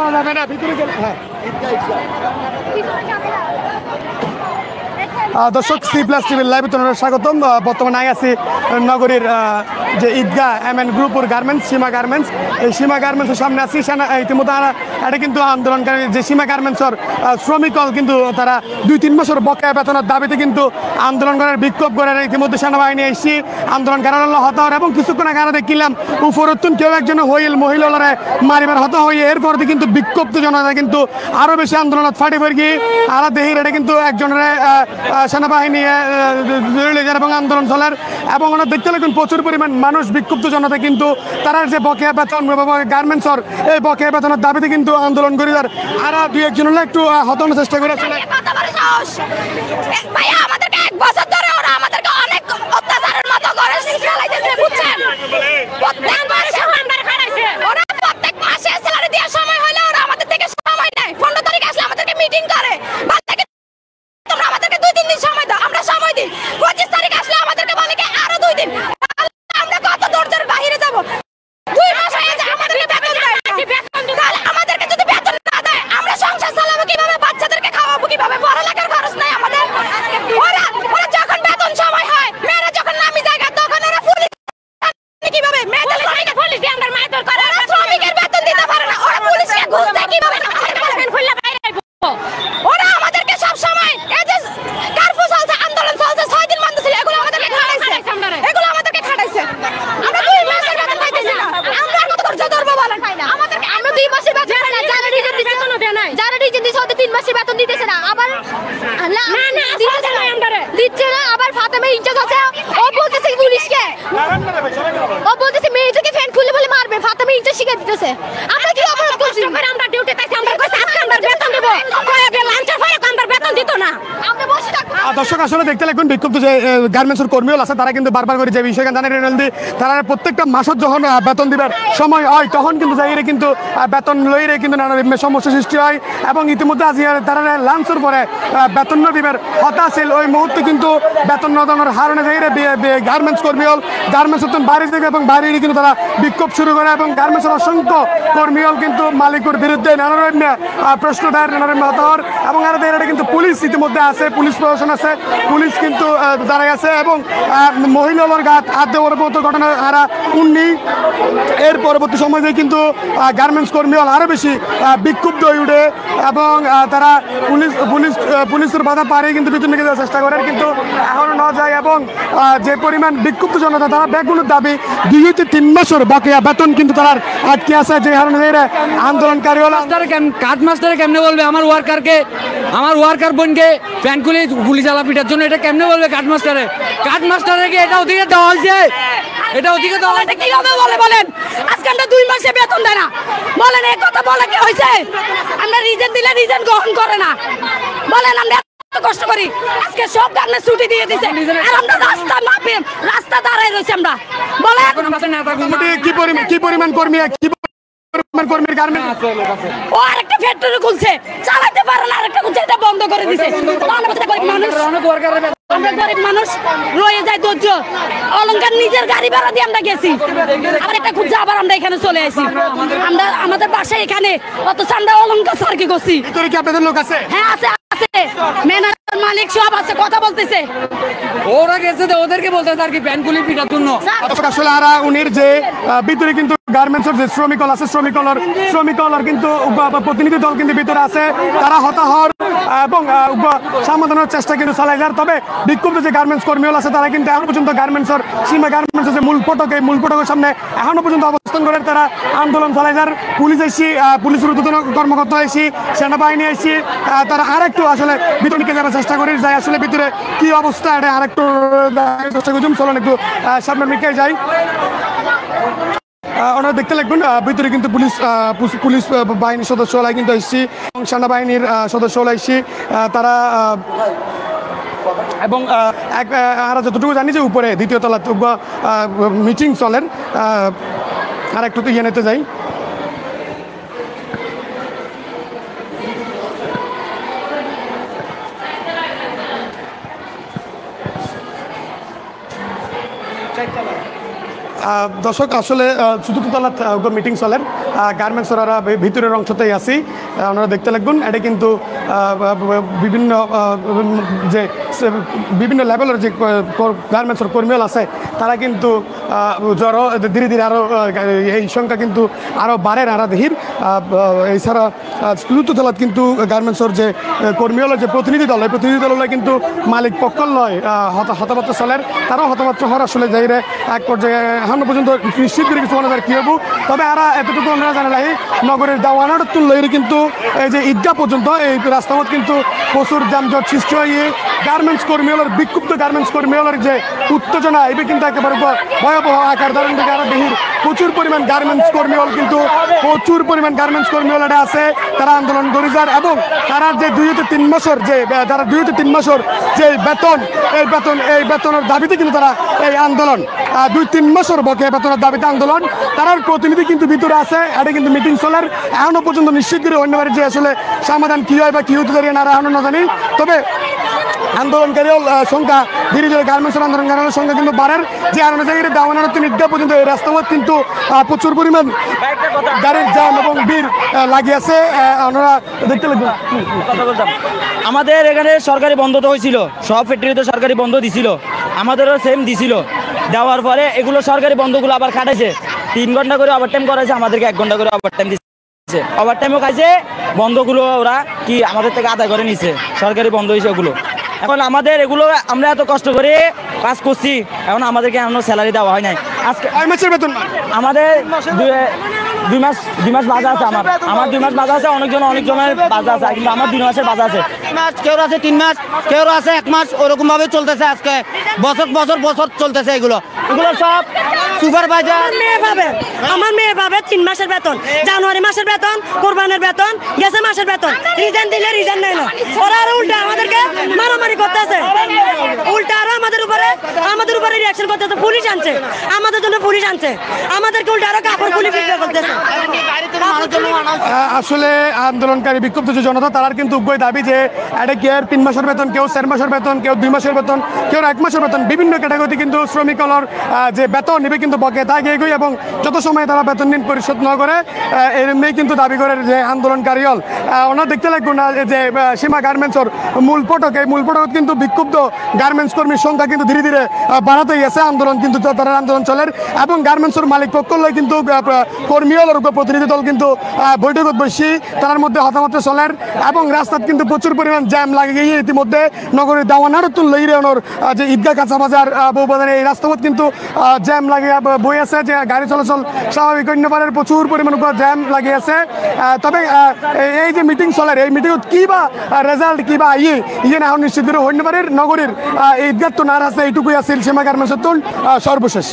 যাওয়া যাবে না, ভিতরে গেলে। হ্যাঁ দর্শক, C+ টিভির লাইভে তোমাদের স্বাগতম। বর্তমানে আছি নগরীর যে ঈদগাহ MN গ্রুপুর গার্মেন্টস, সীমা গার্মেন্টস। এই সীমা গার্মেন্টসের সামনে আছি। ইতিমধ্যে এটা কিন্তু আন্দোলনকারী যে সীমা গার্মেন্টসের শ্রমিক কিন্তু তারা 2-3 বছর বকেয়া বেতনের দাবিতে কিন্তু আন্দোলন করার বিক্ষোভ করার ইতিমধ্যে সেনাবাহিনী এসে আন্দোলনকারী হত হওয়ার এবং কিছুক্ষণ আগে দেখলাম উপরতুন কেউ একজন হইল মহিলারা মারিবার হত হয়ে এরপর কিন্তু বিক্ষুব্ধ জনতা কিন্তু আরো বেশি আন্দোলন ফাটে পড়ে গিয়ে আরা দেহির এটা কিন্তু একজনের সেনাবাহিনী এবং আন্দোলন চলার এবং ওনার দেখতে লাগবেন প্রচুর পরিমাণ মানুষ বিক্ষুব্ধ জনতা কিন্তু তারা যে বকেয়া বেতন গার্মেন্টসর এই বকেয়া বেতনের দাবিতে কিন্তু আন্দোলন করি আর 2-1 জন একটু হতানোর চেষ্টা করেছিল। আমাদেরকে 1 বছর ধরে ওরা আমাদেরকে অনেক অত্যাচারের মতো করে চালাইতেছে, বুঝছেন? প্রত্যেক মাসে আমরা খাইছে, ওরা প্রত্যেক মাসে স্যালারি দেওয়ার সময় হলে ওরা আমাদের থেকে সময় নেয়। 15 তারিখ আসলে আমাদেরকে মিটিং করে, তোমরা আমাদেরকে 2-3 দিন সময় দাও, আমরা সময় দিই। 25 তারিখ আসলে আমাদেরকে বলে কি আরো 2 দিন। আমরা কত দরজার বাইরে যাব? 2 মাস হয়ে যায় আমাদেরকে বেতন দেয় না। আমাদেরকে যদি বেতন না দেয় আমরা সংসার চালাবো কিভাবে? বাচ্চাদেরকে খাওয়াবো কিভাবে? পড়ালেখার খরচ নাই আমাদের। ওরা যখন বেতন সময় হয়, মেয়েরা যখন নামি জায়গা তখন ওরা পুলিশ কিভাবে? মেয়েদের পুলিশ দিয়ে আমরা মারধর করে, ওরা শ্রমিকের বেতন দিতে পারে না, ওরা পুলিশকে ঘুষ দেয় কিভাবে? ওরা আমাদেরকে সব সময় এই যে কারফু চলছে, আন্দোলন চলছে, 6 দিন বন্ধ ছিল, এগুলো আমাদেরকে খাটাইছে, এগুলো আমাদেরকে খাটাইছে। আমরা 2 মাসের বেতন পাইতেছি না, আমরা কত ধৈর্য ধরবো বলেন? আমরা 2 মাসের বেতন পাই না, যারা রিজেন দিছে বেতনও দেয় নাই, যারা রিজেন দিছে ওদের 3 মাসের বেতন দিতেছে না। আবার না দিতেছে না, আমরা দিচ্ছে না। আবার ফাতেমা ইনচার্জ আছে, ও বলতেছে পুলিশকে, ও বলতেছে মেয়েদেরকে ফ্যান খুলে বলে মারবে। ফাতেমা ইনচার্জ শিখা দিতেছে। আমরা কি অপরাধ করছি? আমরা ডিউটি পাইছি, আমরা কইছি আজকে আমরা বেতন দেব, কয়েকটা লাঞ্চের পরে আমরা বেতন দিত না, আমরা বসে থাকবো। দর্শক আসলে দেখতে লাগবেন বিক্ষুব্ধ যে গার্মেন্টসের কর্মীও আছে তারা কিন্তু বারবার করে যে বিষয়টা জানিয়ে তারা প্রত্যেকটা মাসত যখন বেতন দিবার সময় হয় তখন কিন্তু যাইরে কিন্তু বেতন লইরে কিন্তু নানা সমস্যা সৃষ্টি হয় এবং ইতিমধ্যে আজ তারা লাঞ্চের পরে বেতন ন দিবার হতা ছিল ওই মুহূর্তে কিন্তু বেতন ন দেওয়ার হারণে যাইরে গার্মেন্টস কর্মী হল গার্মেন্টস বাইরে থেকে এবং বাইরে কিন্তু তারা বিক্ষোভ শুরু করে এবং গার্মেন্টসের অসংখ্য কর্মী হল কিন্তু মালিকের বিরুদ্ধে নানা রকম প্রশ্ন দেয়, নানা রকম হতা হওয়ার এবং আরো এটা কিন্তু পুলিশ ইতিমধ্যে আছে, পুলিশ প্রশাসন আছে, পুলিশ কিন্তু দাঁড়ায় আছে এবং মহিলার হাত দেওয়ার মতো ঘটনা আরা উন্নি। এর পরবর্তী সময়ে কিন্তু গার্মেন্টস কর্মী আরো বেশি বিক্ষুব্ধ হয়ে উঠে এবং তারা পুলিশের বাধা পারে কিন্তু ভিতর নিয়ে যাওয়ার চেষ্টা করেন কিন্তু এখনো না যায় এবং যে পরিমাণ বিক্ষুব্ধ জনতা তারা বেগুনের দাবি 2-3 বছর বকেয়া বেতন কিন্তু তারা আটকে আছে, যে কারণে আন্দোলনকারী হল কাঠ মাস্টারে কেমনে বলবে আমার ওয়ার্কার বোনকে ফ্যান খুলে গুলি চালা পিটার জন্য? এটা কেমনে বলবে কাঠ মাস্টারে কি এটা ওদিকে দেওয়া হয়েছে? এটা ওদিকে দেওয়া হয়েছে কিভাবে বলে বলেন? আজকে আমরা 2 মাসে বেতন দেয় না, বলেন এই কথা বলে কি হয়েছে? আমরা রিজেন দিলে রিজেন গ্রহণ করে না, বলেন আমরা কষ্ট করি, আজকে সব গার্মেন্টস ছুটি দিয়ে দিছে আর আমরা রাস্তা দাঁড়ায় রয়েছে। আমরা বলে কি পরিমাণ কর্মী কর্মীর গার্মেন্টস ও আরেকটা ফ্যাক্টরি খুলছে, চালাতে পারে না, আরেকটা খুলছে, এটা বন্ধ করে দিছে। আমরা গরিব মানুষ রয়ে যায় ধৈর্য অলঙ্কার, নিজের গাড়ি ভাড়া দিয়ে আমরা গেছি, আবার একটা খুঁজে আবার আমরা এখানে চলে আসি। আমরা আমাদের বাসায় এখানে অথচ আমরা অলঙ্কার সার্কি করছি। কি আপনাদের লোক আছে? হ্যাঁ আছে, ম্যানেজার মালিক সব আছে, কথা বলতেছে। ওরা গেছে ওদেরকে বলতেছে আর কি প্যান খুলে পিটার জন্য। আসলে আরা উনির যে ভিতরে কিন্তু গার্মেন্টসের যে শ্রমিকল আছে শ্রমিকলর কিন্তু প্রতিনিধি দল কিন্তু ভিতরে আছে, তারা হতাহর এবং সমাধানের চেষ্টা কিন্তু চালাই যার। তবে বিক্ষুব্ধ যে গার্মেন্টস কর্মী আছে তারা কিন্তু এখন পর্যন্ত গার্মেন্টসের সীমা গার্মেন্টসের যে মূল ফটকের সামনে এখনো পর্যন্ত অবস্থান করে তারা আন্দোলন চালাই যার। পুলিশ এসে পুলিশের ঊর্ধ্বতন কর্মকর্তা এসে সেনাবাহিনী এসে তারা আরেকটু আসলে ভিতরে নিয়ে যাওয়ার চেষ্টা করে যায়। আসলে ভিতরে কি অবস্থা এটা আরেকটু চেষ্টা করছি, চলুন একটু সামনের দিকে যাই। ওনারা দেখতে লাগবেন ভিতরে কিন্তু পুলিশ বাহিনীর সদস্যরা কিন্তু এসেছি এবং সেনাবাহিনীর সদস্যরা এসেছি তারা এবং আমরা যতটুকু জানি যে উপরে 2য় তলা মিটিং চলেন। আর একটু ইয়ে নিতে যাই। দর্শক আসলে চতুর্থ তলাত মিটিং চলের গার্মেন্টস ওরা ভিতরের অংশতেই আছি ওনারা দেখতে লাগবেন এটা কিন্তু বিভিন্ন যে বিভিন্ন লেভেলের যে গার্মেন্টসের কর্মীল আছে তারা কিন্তু জ্বর ধীরে ধীরে আরও এই সংখ্যা কিন্তু আরও বাড়ের আরা দেহির এছাড়া চতুর্থ তলাত কিন্তু গার্মেন্টসের যে কর্মীলের যে প্রতিনিধি দল এই প্রতিনিধি দল কিন্তু মালিক পক্ষ নয় হতাবার্তা চলের তারাও হতাবার্তা হওয়ার আসলে যাইরে এক পর্যায়ে এখনো পর্যন্ত নিশ্চিত করে কিছু মনে কি হবো তবে এরা এতটুকু আমরা জানা লাগে নগরের দাওয়ানার তুললে কিন্তু এই যে ঈদগাহ পর্যন্ত এই রাস্তাঘাট কিন্তু প্রচুর যানজট সৃষ্টি হয়ে গার্মেন্টস কর্মীলের বিক্ষুব্ধ গার্মেন্টস কর্মীলের যে উত্তেজনা এবে কিন্তু একেবারে ভয়াবহ আকার ধারণ থেকে আরো বেহির প্রচুর পরিমাণ গার্মেন্টস কর্মীল কিন্তু প্রচুর পরিমাণ গার্মেন্টস কর্মীল এটা আছে তারা আন্দোলন করে যার এবং তারা যে 2 থেকে 3 মাসের যে তারা 2 থেকে 3 মাসের যে এই বেতনের দাবিতে কিন্তু তারা এই আন্দোলন 2-3 মাসের বকে বেতনের দাবিতে আন্দোলন তার প্রতিনিধি কিন্তু ভিতরে আছে এটা কিন্তু মিটিং চলার এখনো পর্যন্ত নিশ্চিত করে অন্যবারের যে আসলে সমাধান কি হয় বা কি হতে পারে না এখনো না জানি তবে আন্দোলনকারীও সংখ্যা ধীরে ধীরে গার্মেন্টসের আন্দোলনকারীর সংখ্যা কিন্তু বাড়ার যে আন্দোলনকারী দাওয়ানোর ঈদগাহ পর্যন্ত এই রাস্তাঘাট কিন্তু প্রচুর পরিমাণ গাড়ির জ্যাম এবং ভিড় লাগিয়েছে ওনারা দেখতে লাগবে আমাদের এখানে সরকারি বন্ধ তো হয়েছিল সব ফ্যাক্টরিতে সরকারি বন্ধ দিছিল আমাদেরও সেম দিছিল দেওয়ার পরে এগুলো সরকারি বন্ধগুলো আবার খাটাইছে 3 ঘন্টা করে ওভারটাইম করাইছে আমাদেরকে 1 ঘন্টা করে ওভারটাইম দিচ্ছে ওভারটাইমও খাইছে বন্ধগুলো ওরা কি আমাদের থেকে আদায় করে নিছে সরকারি বন্ধ হয়েছে ওগুলো এখন আমাদের এগুলো আমরা এত কষ্ট করে কাজ করছি এখন আমাদেরকে এখনো স্যালারি দেওয়া হয় নাই আজকে 6 মাসের বেতন আমাদের 2 মাস বাজা আছে আমার 2 মাস বাজা আছে অনেকজনের বাজা আছে কিন্তু আমার 2 মাসের বাজা আছে কেউ আছে 3 মাস কেউ আছে 1 মাস ওরকম ভাবে চলতেছে আজকে বছর চলতেছে এগুলো সব সুপারভাইজার আমার মেয়ে পাবে 3 মাসের বেতন জানুয়ারি মাসের বেতন কোরবানের বেতন গেছে মাসের বেতন রিজাইন দিলে রিজাইন নেয় না ওরা আরো উল্টা আমাদেরকে মারামারি করতেছে উল্টা আরো আমাদের উপরে রিঅ্যাকশন করতেছে পুলিশ আনছে আমাদের জন্য পুলিশ আনছে আমাদেরকে উল্টা আরো কাপড় খুলে বিক্রি করতেছে আসলে আন্দোলনকারী বিক্ষুব্ধ যে জনতা তার কিন্তু উভয় দাবি যে এটা কেউ 3 মাসের বেতন কেউ 4 মাসের বেতন কেউ 2 মাসের বেতন কেউ 1 মাসের বেতন বিভিন্ন ক্যাটাগরিতে কিন্তু শ্রমিকলর যে বেতন নেবে কিন্তু বকে থাকে এগোই এবং যত সময় তারা বেতন নিন পরিশোধ না করে এমনি কিন্তু দাবি করে যে আন্দোলনকারী হল ওনারা দেখতে লাগবে না যে সীমা গার্মেন্টসর মূল ফটক এই মূল ফটক কিন্তু বিক্ষুব্ধ গার্মেন্টস কর্মীর সংখ্যা কিন্তু ধীরে ধীরে বাড়াতে গেছে আন্দোলন কিন্তু তারা আন্দোলন চলের এবং গার্মেন্টসের মালিক পক্ষ কিন্তু কর্মী হলের প্রতিনিধি দল কিন্তু বৈঠকত বসি তার মধ্যে হতাহত চলের এবং রাস্তাত কিন্তু প্রচুর পরিমাণ জ্যাম লাগে গিয়ে ইতিমধ্যে নগরের দাওয়ানার তুল লইরেওয়ানোর যে ঈদগাহ কাঁচা বাজার বউবাজার এই রাস্তাপথ কিন্তু জ্যাম লাগে বই আছে যে গাড়ি চলাচল স্বাভাবিক অন্যবারের প্রচুর পরিমাণ জ্যাম লাগে আছে তবে এই যে মিটিং চলের এই মিটিংত কি বা রেজাল্ট কি বা ইয়ে না নিশ্চিত করে অন্যবারের নগরীর ঈদগাহ তো না আছে এইটুকুই আছে সীমা গার্মেন্টসের তুল সর্বশেষ